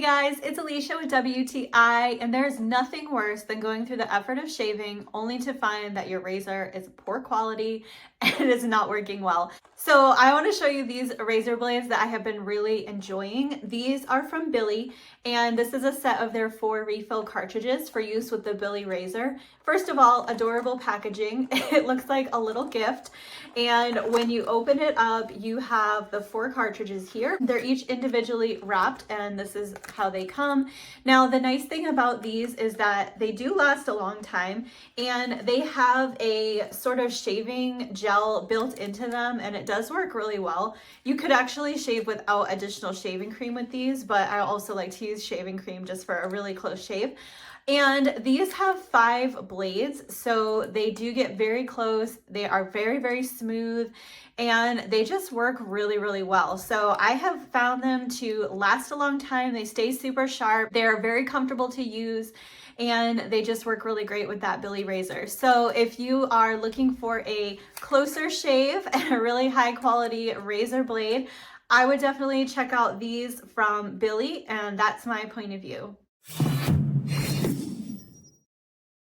Hey guys, it's Alicia with WTI, and there's nothing worse than going through the effort of shaving only to find that your razor is poor quality and it is not working well. So I want to show you these razor blades that I have been really enjoying. These are from Billie, and this is a set of their 4 refill cartridges for use with the Billie razor. First of all, adorable packaging. It looks like a little gift, and when you open it up, you have the 4 cartridges here. They're each individually wrapped, and this is how they come. Now, the nice thing about these is that they do last a long time, and they have a sort of shaving gel built into them, and it does work really well. You could actually shave without additional shaving cream with these, but I also like to use shaving cream just for a really close shave. And these have 5 blades, so they do get very close. They are very, very smooth, and they just work really, really well. So I have found them to last a long time. They stay super sharp. They're very comfortable to use, and they just work really great with that Billie razor. So if you are looking for a closer shave and a really high quality razor blade, I would definitely check out these from Billie, and that's my point of view.